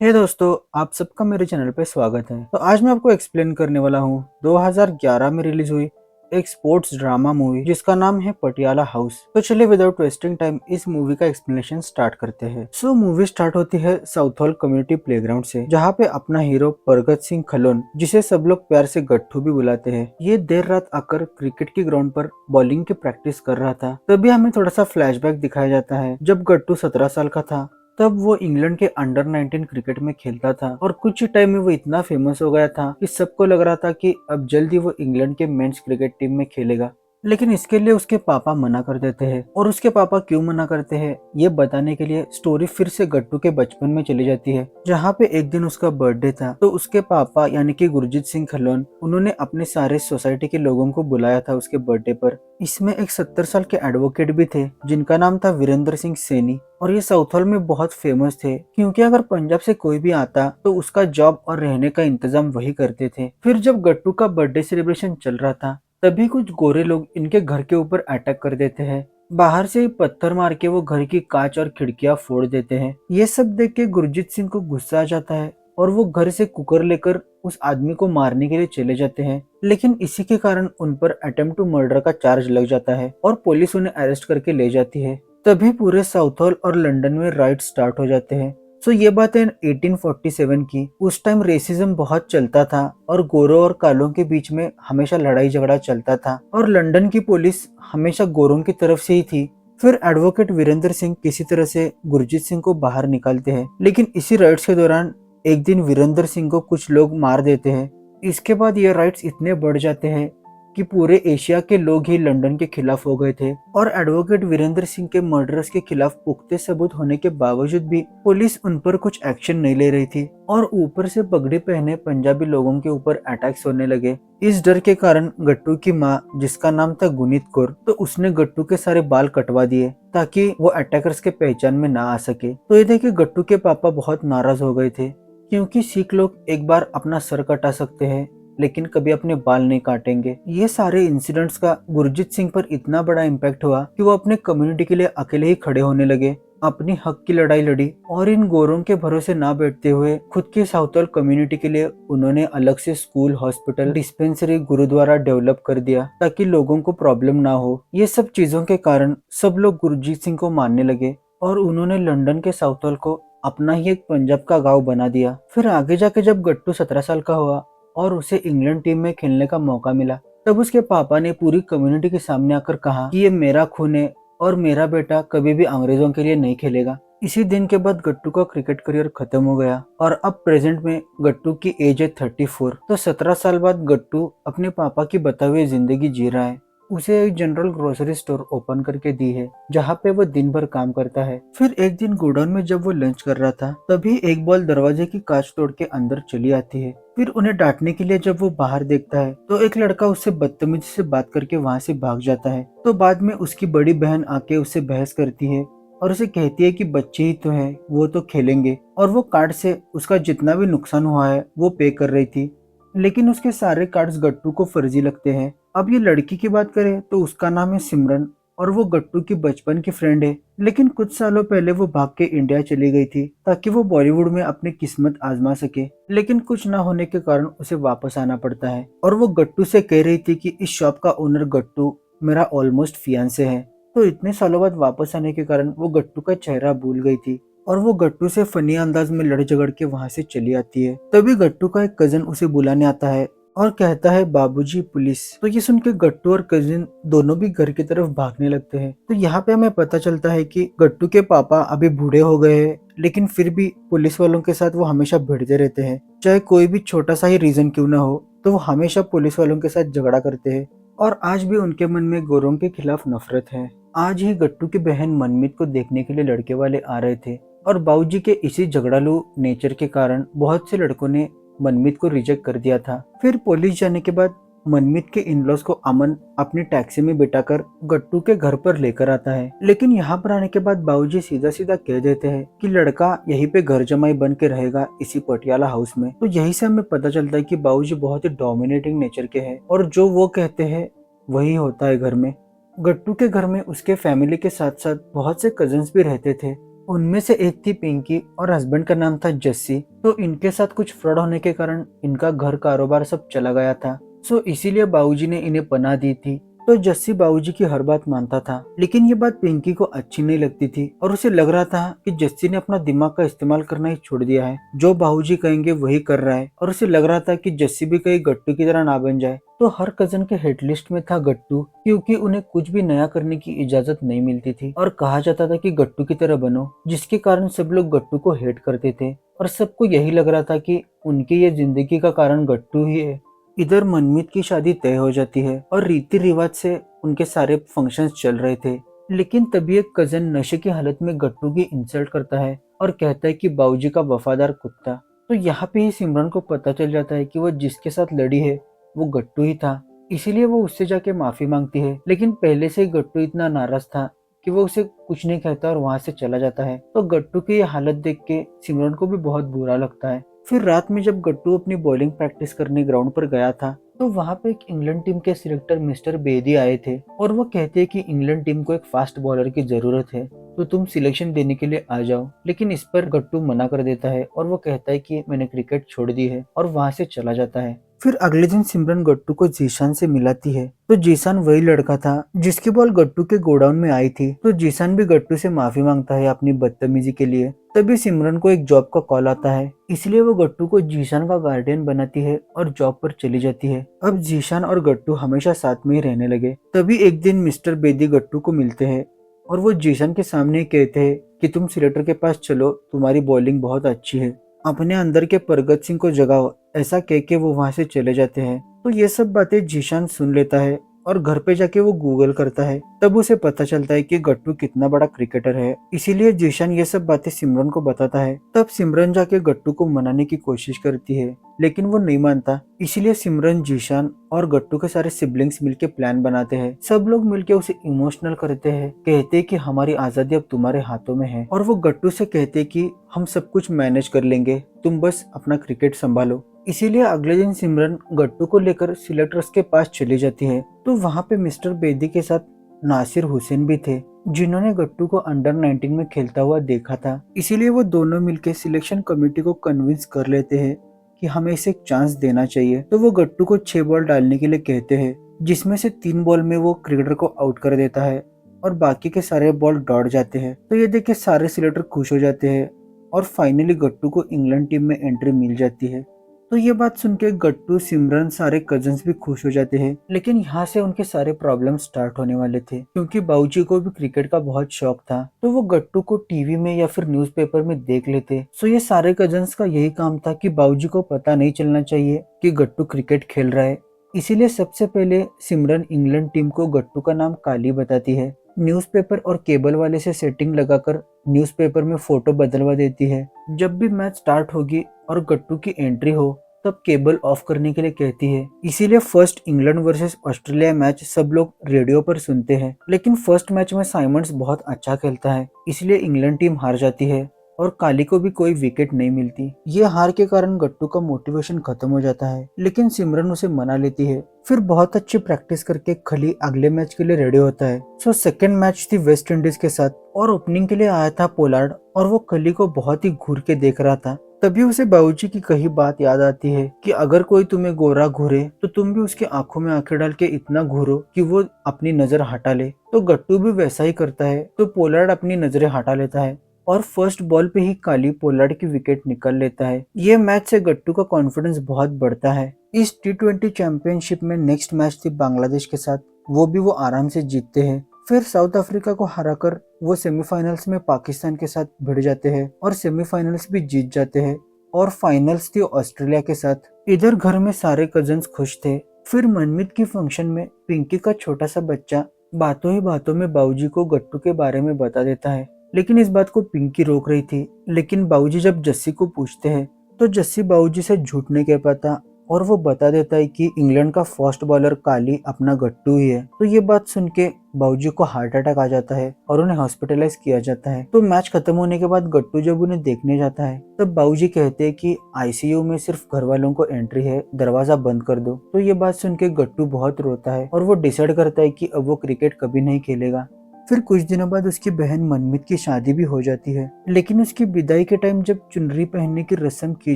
हे दोस्तों, आप सबका मेरे चैनल पे स्वागत है। तो आज मैं आपको एक्सप्लेन करने वाला हूँ 2011 में रिलीज हुई एक स्पोर्ट्स ड्रामा मूवी जिसका नाम है पटियाला हाउस। तो चलिए विदाउट वेस्टिंग टाइम इस मूवी का एक्सप्लेनेशन स्टार्ट करते हैं। मूवी स्टार्ट होती है साउथ हॉल कम्युनिटी प्लेग्राउंड से, जहाँ पे अपना हीरो परगत सिंह खलोन, जिसे सब लोग प्यार से गट्ठू भी बुलाते हैं, ये देर रात आकर क्रिकेट की ग्राउंड पर बॉलिंग की प्रैक्टिस कर रहा था। तभी हमें थोड़ा सा फ्लैशबैक दिखाया जाता है जब गट्टू 17 साल का था। तब वो इंग्लैंड के अंडर 19 क्रिकेट में खेलता था और कुछ ही टाइम में वो इतना फेमस हो गया था कि सबको लग रहा था कि अब जल्दी वो इंग्लैंड के मेंस क्रिकेट टीम में खेलेगा। लेकिन इसके लिए उसके पापा मना कर देते हैं, और उसके पापा क्यों मना करते हैं ये बताने के लिए स्टोरी फिर से गट्टू के बचपन में चली जाती है, जहाँ पे एक दिन उसका बर्थडे था। तो उसके पापा यानी कि गुरजीत सिंह खलोन, उन्होंने अपने सारे सोसाइटी के लोगों को बुलाया था उसके बर्थडे पर। इसमें एक 70 साल के एडवोकेट भी थे जिनका नाम था वीरेंद्र सिंह सैनी, और ये साउथ हॉल में बहुत फेमस थे क्योंकि अगर पंजाब से कोई भी आता तो उसका जॉब और रहने का इंतजाम वही करते थे। फिर जब गट्टू का बर्थडे सेलिब्रेशन चल रहा था, तभी कुछ गोरे लोग इनके घर के ऊपर अटैक कर देते हैं। बाहर से ही पत्थर मार के वो घर की कांच और खिड़कियां फोड़ देते हैं। ये सब देख के गुरजीत सिंह को गुस्सा आ जाता है और वो घर से कुकर लेकर उस आदमी को मारने के लिए चले जाते हैं। लेकिन इसी के कारण उन पर अटेम्प्ट टू मर्डर का चार्ज लग जाता है और पुलिस उन्हें अरेस्ट करके ले जाती है। तभी पूरे साउथ हॉल और लंदन में राइट स्टार्ट हो जाते हैं। ये बात है 1847 की। उस टाइम रेसिज्म बहुत चलता था और गोरों और कालों के बीच में हमेशा लड़ाई झगड़ा चलता था, और लंदन की पुलिस हमेशा गोरों की तरफ से ही थी। फिर एडवोकेट वीरेंद्र सिंह किसी तरह से गुरजीत सिंह को बाहर निकालते हैं, लेकिन इसी राइट्स के दौरान एक दिन वीरेंद्र सिंह को कुछ लोग मार देते हैं। इसके बाद ये राइट्स इतने बढ़ जाते हैं कि पूरे एशिया के लोग ही लंदन के खिलाफ हो गए थे, और एडवोकेट वीरेंद्र सिंह के मर्डरर्स के खिलाफ पुख्ते सबूत होने के बावजूद भी पुलिस उन पर कुछ एक्शन नहीं ले रही थी, और ऊपर से पगड़ी पहने पंजाबी लोगों के ऊपर अटैक्स होने लगे। इस डर के कारण गट्टू की माँ, जिसका नाम था गुनीत कौर, तो उसने गट्टू के सारे बाल कटवा दिए ताकि वो अटैकर्स के पहचान में ना आ सके। तो ये देखे गट्टू के पापा बहुत नाराज हो गए थे, क्योंकि सिख लोग एक बार अपना सर कटा सकते हैं लेकिन कभी अपने बाल नहीं काटेंगे। ये सारे इंसिडेंट्स का गुरजीत सिंह पर इतना बड़ा इम्पैक्ट हुआ कि वो अपने कम्युनिटी के लिए अकेले ही खड़े होने लगे, अपनी हक की लड़ाई लड़ी, और इन गोरों के भरोसे ना बैठते हुए खुद की साउथल कम्युनिटी के लिए उन्होंने अलग से school, hospital, dispensary, gurdwara develop कर दिया ताकि लोगों को प्रॉब्लम ना हो। ये सब चीजों के कारण सब लोग गुरजीत सिंह को मानने लगे, और उन्होंने लंदन के साउथल को अपना ही एक पंजाब का गांव बना दिया। फिर आगे जाके जब गट्टू 17 साल का हुआ और उसे इंग्लैंड टीम में खेलने का मौका मिला, तब उसके पापा ने पूरी कम्युनिटी के सामने आकर कहा कि ये मेरा खून है और मेरा बेटा कभी भी अंग्रेजों के लिए नहीं खेलेगा। इसी दिन के बाद गट्टू का क्रिकेट करियर खत्म हो गया, और अब प्रेजेंट में गट्टू की एज है 34। तो 17 साल बाद गट्टू अपने पापा की बताई हुई जिंदगी जी रहा है। उसे एक जनरल ग्रोसरी स्टोर ओपन करके दी है, जहाँ पे वो दिन भर काम करता है। फिर एक दिन गोडाउन में जब वो लंच कर रहा था, तभी एक बॉल दरवाजे की कांच तोड़ के अंदर चली आती है। फिर उन्हें डांटने के लिए जब वो बाहर देखता है, तो एक लड़का उससे बदतमीजी से बात करके वहाँ से भाग जाता है। तो बाद में उसकी बड़ी बहन आके उससे बहस करती है और उसे कहती है कि बच्चे ही तो हैं, वो तो खेलेंगे, और वो कार्ड से उसका जितना भी नुकसान हुआ है वो पे कर रही थी। लेकिन उसके सारे कार्ड्स गट्टू को फर्जी लगते हैं। अब ये लड़की की बात करें तो उसका नाम है सिमरन, और वो गट्टू की बचपन की फ्रेंड है। लेकिन कुछ सालों पहले वो भाग के इंडिया चली गई थी ताकि वो बॉलीवुड में अपनी किस्मत आजमा सके। लेकिन कुछ ना होने के कारण उसे वापस आना पड़ता है, और वो गट्टू से कह रही थी कि इस शॉप का ओनर गट्टू मेरा ऑलमोस्ट फियांसे है। तो इतने सालों बाद वापस आने के कारण वो गट्टू का चेहरा भूल गई थी, और वो गट्टू से फनी अंदाज में लड़ झगड़ के वहाँ से चली आती है। तभी गट्टू का एक कजन उसे बुलाने आता है और कहता है बाबूजी पुलिस। तो ये सुन के गट्टू और कजिन दोनों भी घर की तरफ भागने लगते हैं। तो यहाँ पे हमें पता चलता है कि गट्टू के पापा अभी बूढ़े हो गए हैं, लेकिन फिर भी पुलिस वालों के साथ वो हमेशा भिड़ते रहते हैं। चाहे कोई भी छोटा सा ही रीजन क्यों ना हो, तो वो हमेशा पुलिस वालों के साथ झगड़ा करते हैं, और आज भी उनके मन में गोरों के खिलाफ नफरत है। आज ही गट्टू की बहन मनमीत को देखने के लिए लड़के वाले आ रहे थे, और बाबूजी के इसी झगड़ालू नेचर के कारण बहुत से लड़कों ने मनमीत को रिजेक्ट कर दिया था। फिर पुलिस जाने के बाद मनमीत के इनलॉज को अमन अपनी टैक्सी में बिठाकर गट्टू के घर पर लेकर आता है। लेकिन यहाँ पर आने के बाद बाबूजी सीधा सीधा कह देते हैं कि लड़का यहीं पे घर जमाई बन के रहेगा इसी पटियाला हाउस में। तो यही से हमें पता चलता है कि बाबूजी बहुत ही डोमिनेटिंग नेचर के हैं, और जो वो कहते हैं वही होता है घर में। गट्टू के घर में उसके फैमिली के साथ साथ बहुत से कजन्स भी रहते थे, उनमें से एक थी पिंकी और हस्बैंड का नाम था जस्सी। तो इनके साथ कुछ फ्रॉड होने के कारण इनका घर कारोबार सब चला गया था। सो इसीलिए बाबूजी ने इन्हें पनाह दी थी। तो जस्सी बाबूजी की हर बात मानता था, लेकिन ये बात पिंकी को अच्छी नहीं लगती थी और उसे लग रहा था कि जस्सी ने अपना दिमाग का इस्तेमाल करना ही छोड़ दिया है, जो बाबूजी कहेंगे वही कर रहा है। और उसे लग रहा था कि जस्सी भी कहीं गट्टू की तरह ना बन जाए। तो हर कजन के हिट लिस्ट में था गट्टू, क्योंकि उन्हें कुछ भी नया करने की इजाजत नहीं मिलती थी और कहा जाता था कि गट्टू की तरह बनो, जिसके कारण सब लोग गट्टू को हेट करते थे और सबको यही लग रहा था कि उनकी ये जिंदगी का कारण गट्टू ही है। इधर मनमीत की शादी तय हो जाती है और रीति रिवाज से उनके सारे फंक्शंस चल रहे थे। लेकिन तभी एक कजन नशे की हालत में गट्टू की इंसल्ट करता है और कहता है कि बाबूजी का वफादार कुत्ता। तो यहाँ पे ही सिमरन को पता चल जाता है कि वो जिसके साथ लड़ी है वो गट्टू ही था। इसीलिए वो उससे जाके माफी मांगती है, लेकिन पहले से ही गट्टू इतना नाराज था कि वो उसे कुछ नहीं कहता और वहां से चला जाता है। तो गट्टू की ये हालत देख के सिमरन को भी बहुत बुरा लगता है। फिर रात में जब गट्टू अपनी बॉलिंग प्रैक्टिस करने ग्राउंड पर गया था, तो वहां पे एक इंग्लैंड टीम के सिलेक्टर मिस्टर बेदी आए थे और वो कहते हैं कि इंग्लैंड टीम को एक फास्ट बॉलर की जरूरत है, तो तुम सिलेक्शन देने के लिए आ जाओ। लेकिन इस पर गट्टू मना कर देता है और वो कहता है कि मैंने क्रिकेट छोड़ दी है और वहां से चला जाता है। फिर अगले दिन सिमरन गट्टू को जीशान से मिलाती है। तो जीशान वही लड़का था जिसकी बॉल गट्टू के गोडाउन में आई थी। तो जीशान भी गट्टू से माफी मांगता है अपनी बदतमीजी के लिए। तभी सिमरन को एक जॉब का कॉल आता है, इसलिए वो गट्टू को जीशान का गार्डियन बनाती है और जॉब पर चली जाती है। अब जीशान और गट्टू हमेशा साथ में ही रहने लगे। तभी एक दिन मिस्टर बेदी गट्टू को मिलते हैं और वो जीशान के सामने कहते हैं कि तुम सिलेक्टर के पास चलो, तुम्हारी बॉलिंग बहुत अच्छी है, अपने अंदर के परगत सिंह को जगाओ। ऐसा कह के वो वहां से चले जाते हैं। तो ये सब बातें जीशान सुन लेता है और घर पे जाके वो गूगल करता है। तब उसे पता चलता है कि गट्टू कितना बड़ा क्रिकेटर है। इसीलिए जीशान ये सब बातें सिमरन को बताता है। तब सिमरन जाके गट्टू को मनाने की कोशिश करती है, लेकिन वो नहीं मानता। इसीलिए सिमरन, जीशान और गट्टू के सारे सिबलिंग्स मिलके प्लान बनाते हैं। सब लोग मिलके उसे इमोशनल करते हैं, कहते हैं कि हमारी आजादी अब तुम्हारे हाथों में है। और वो गट्टू से कहते हैं कि हम सब कुछ मैनेज कर लेंगे, तुम बस अपना क्रिकेट संभालो। इसीलिए अगले दिन सिमरन गट्टू को लेकर सिलेक्टर्स के पास चली जाती है। तो वहाँ पे मिस्टर बेदी के साथ नासिर हुसैन भी थे, जिन्होंने गट्टू को अंडर 19 में खेलता हुआ देखा था। इसीलिए वो दोनों मिलकर सिलेक्शन कमेटी को कन्विंस कर लेते हैं कि हमें इसे एक चांस देना चाहिए। तो वो गट्टू को 6 बॉल डालने के लिए कहते हैं, जिसमें से 3 बॉल में वो क्रिकेटर को आउट कर देता है और बाकी के सारे बॉल दौड़ जाते हैं। तो ये देख के सारे सिलेक्टर खुश हो जाते हैं और फाइनली गट्टू को इंग्लैंड टीम में एंट्री मिल जाती है। तो ये बात सुन के गट्टू, सिमरन, सारे कजन्स भी खुश हो जाते हैं। लेकिन यहाँ से उनके सारे प्रॉब्लम स्टार्ट होने वाले थे, क्योंकि बाबूजी को भी क्रिकेट का बहुत शौक था। तो वो गट्टू को टीवी में या फिर न्यूज़पेपर में देख लेते। सो ये सारे कजन्स का यही काम था कि बाबूजी को पता नहीं चलना चाहिए कि गट्टू क्रिकेट खेल रहा है। इसीलिए सबसे पहले सिमरन इंग्लैंड टीम को गट्टू का नाम काली बताती है। न्यूज़पेपर और केबल वाले से सेटिंग लगाकर न्यूज़पेपर में फोटो बदलवा देती है। जब भी मैच स्टार्ट होगी और गट्टू की एंट्री हो, तब केबल ऑफ करने के लिए कहती है। इसीलिए first England versus Australia match सब लोग रेडियो पर सुनते हैं। लेकिन फर्स्ट मैच में साइमंड्स बहुत अच्छा खेलता है, इसलिए इंग्लैंड टीम हार जाती है और काली को भी कोई विकेट नहीं मिलती। ये हार के कारण गट्टू का मोटिवेशन खत्म हो जाता है, लेकिन सिमरन उसे मना लेती है। फिर बहुत अच्छी प्रैक्टिस करके खली अगले मैच के लिए रेडी होता है। सो सेकंड मैच थी वेस्ट इंडीज के साथ और ओपनिंग के लिए आया था पोलार्ड और वो खली को बहुत ही घूर के देख रहा था। तभी उसे बाबूजी की कही बात याद आती है कि अगर कोई तुम्हें गोरा घूरे तो तुम भी उसके आंखों में आंखें डाल के इतना घूरो कि वो अपनी नजर हटा ले। तो गट्टू भी वैसा ही करता है। तो पोलार्ड अपनी नजरें हटा लेता है और फर्स्ट बॉल पे ही काली पोलार्ड की विकेट निकाल लेता है। ये मैच से गट्टू का कॉन्फिडेंस बहुत बढ़ता है। इस T20 चैंपियनशिप में नेक्स्ट मैच थी बांग्लादेश के साथ, वो भी वो आराम से जीतते हैं। फिर साउथ अफ्रीका को हराकर वो सेमीफाइनल्स में पाकिस्तान के साथ भिड़ जाते हैं और सेमीफाइनल्स भी जीत जाते हैं और फाइनल्स थी ऑस्ट्रेलिया के साथ। इधर घर में सारे कजन्स खुश थे। फिर मनमीत की फंक्शन में पिंकी का छोटा सा बच्चा बातों ही बातों में बाबूजी को गट्टू के बारे में बता देता है, लेकिन इस बात को पिंकी रोक रही थी। लेकिन बाबूजी जब जस्सी को पूछते हैं तो जस्सी बाबूजी से झूठ नहीं कह पाता और वो बता देता है कि इंग्लैंड का फास्ट बॉलर काली अपना गट्टू ही है। तो ये बात सुन के बाबूजी को हार्ट अटैक आ जाता है और उन्हें हॉस्पिटलाइज किया जाता है। तो मैच खत्म होने के बाद गट्टू जब उन्हें देखने जाता है तब बाबूजी कहते हैं कि ICU में सिर्फ घर वालों को एंट्री है, दरवाजा बंद कर दो। तो ये बात सुन के गट्टू बहुत रोता है और वो डिसाइड करता है कि अब वो क्रिकेट कभी नहीं खेलेगा। फिर कुछ दिनों बाद उसकी बहन मनमीत की शादी भी हो जाती है, लेकिन उसकी विदाई के टाइम जब चुनरी पहनने की रस्म की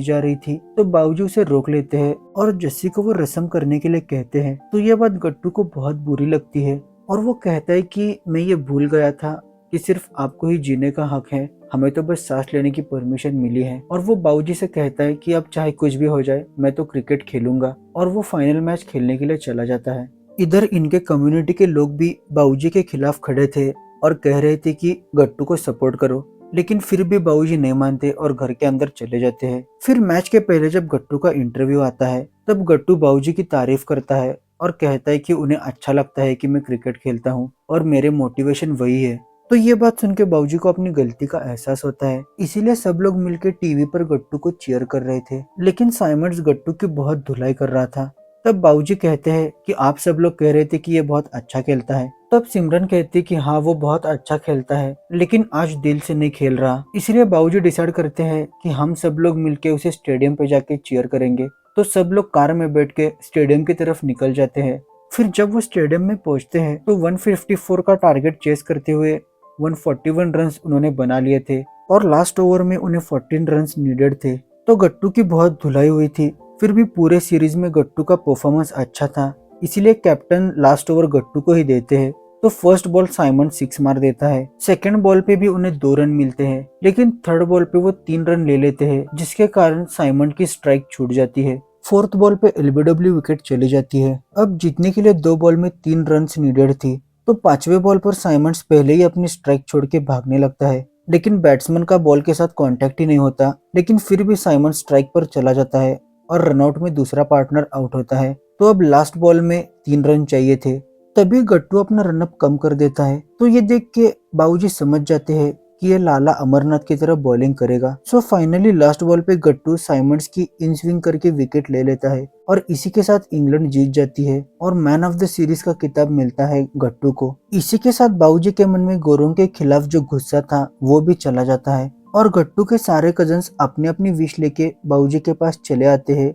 जा रही थी तो बाबूजी उसे रोक लेते हैं और जस्सी को वो रस्म करने के लिए कहते हैं। तो यह बात गट्टू को बहुत बुरी लगती है और वो कहता है कि मैं ये भूल गया था कि सिर्फ आपको ही जीने का हक है, हमें तो बस सांस लेने की परमिशन मिली है। और वो बाबूजी से कहता है कि अब चाहे कुछ भी हो जाए मैं तो क्रिकेट खेलूंगा, और वो फाइनल मैच खेलने के लिए चला जाता है। इधर इनके कम्युनिटी के लोग भी बाबूजी के खिलाफ खड़े थे और कह रहे थे कि गट्टू को सपोर्ट करो, लेकिन फिर भी बाबूजी नहीं मानते और घर के अंदर चले जाते हैं। फिर मैच के पहले जब गट्टू का इंटरव्यू आता है तब गट्टू बाबूजी की तारीफ करता है और कहता है कि उन्हें अच्छा लगता है कि मैं क्रिकेट खेलता हूँ और मेरे मोटिवेशन वही है। तो ये बात सुन के बाबूजी को अपनी गलती का एहसास होता है, इसीलिए सब लोग मिलकर टीवी पर गट्टू को चीयर कर रहे थे, लेकिन साइमंड्स गट्टू की बहुत धुलाई कर रहा था। तब बाबूजी कहते हैं कि आप सब लोग कह रहे थे कि ये बहुत अच्छा खेलता है। तब सिमरन कहती कि हाँ वो बहुत अच्छा खेलता है, लेकिन आज दिल से नहीं खेल रहा। इसलिए बाबूजी डिसाइड करते हैं कि हम सब लोग मिलके उसे स्टेडियम पे जाके चीयर करेंगे। तो सब लोग कार में बैठ के स्टेडियम की तरफ निकल जाते हैं। फिर जब वो स्टेडियम में पहुंचते हैं तो 154 का टारगेट चेस करते हुए 141 रन्स उन्होंने बना लिए थे और लास्ट ओवर में उन्हें 14 रन्स नीडेड थे। तो गट्टू की बहुत धुलाई हुई थी, फिर भी पूरे सीरीज में गट्टू का परफॉर्मेंस अच्छा था, इसीलिए कैप्टन लास्ट ओवर गट्टू को ही देते हैं। तो फर्स्ट बॉल साइमन 6 मार देता है, सेकंड बॉल पे भी उन्हें 2 रन मिलते हैं, लेकिन थर्ड बॉल पे वो 3 रन ले लेते हैं, जिसके कारण साइमन की स्ट्राइक छूट जाती है। फोर्थ बॉल पे एलबीडब्ल्यू विकेट चली जाती है। अब जीतने के लिए 2 बॉल में 3 रन नीडेड थी। तो 5वें बॉल पर साइमंड्स पहले ही अपनी स्ट्राइक छोड़ के भागने लगता है, लेकिन बैट्समैन का बॉल के साथ कांटेक्ट ही नहीं होता, लेकिन फिर भी साइमन स्ट्राइक पर चला जाता है और रनआउट में दूसरा पार्टनर आउट होता है। तो अब लास्ट बॉल में 3 रन चाहिए थे, तभी गट्टू अपना रनअप कम कर देता है। तो ये देख के बाबूजी समझ जाते हैं कि ये लाला अमरनाथ की तरफ बॉलिंग करेगा। सो फाइनली लास्ट बॉल पे गट्टू साइमंड्स की इन स्विंग करके विकेट ले लेता है और इसी के साथ इंग्लैंड जीत जाती है और मैन ऑफ द सीरीज का खिताब मिलता है गट्टू को। इसी के साथ बाबूजी के मन में गोरों के खिलाफ जो गुस्सा था वो भी चला जाता है और गट्टू के सारे कजन्स अपनी अपनी विश लेके बाबूजी के पास चले आते हैं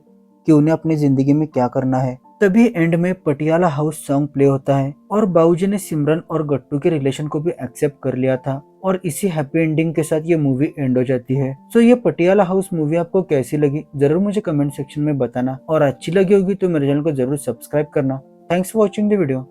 कि उन्हें अपनी जिंदगी में क्या करना है। तभी एंड में पटियाला हाउस सॉन्ग प्ले होता है और बाबूजी ने सिमरन और गट्टू के रिलेशन को भी एक्सेप्ट कर लिया था और इसी हैप्पी एंडिंग के साथ ये मूवी एंड हो जाती है। सो ये पटियाला हाउस मूवी आपको कैसी लगी जरूर मुझे कमेंट सेक्शन में बताना, और अच्छी लगी होगी तो मेरे चैनल को जरूर सब्सक्राइब करना। Thanks for watching the video.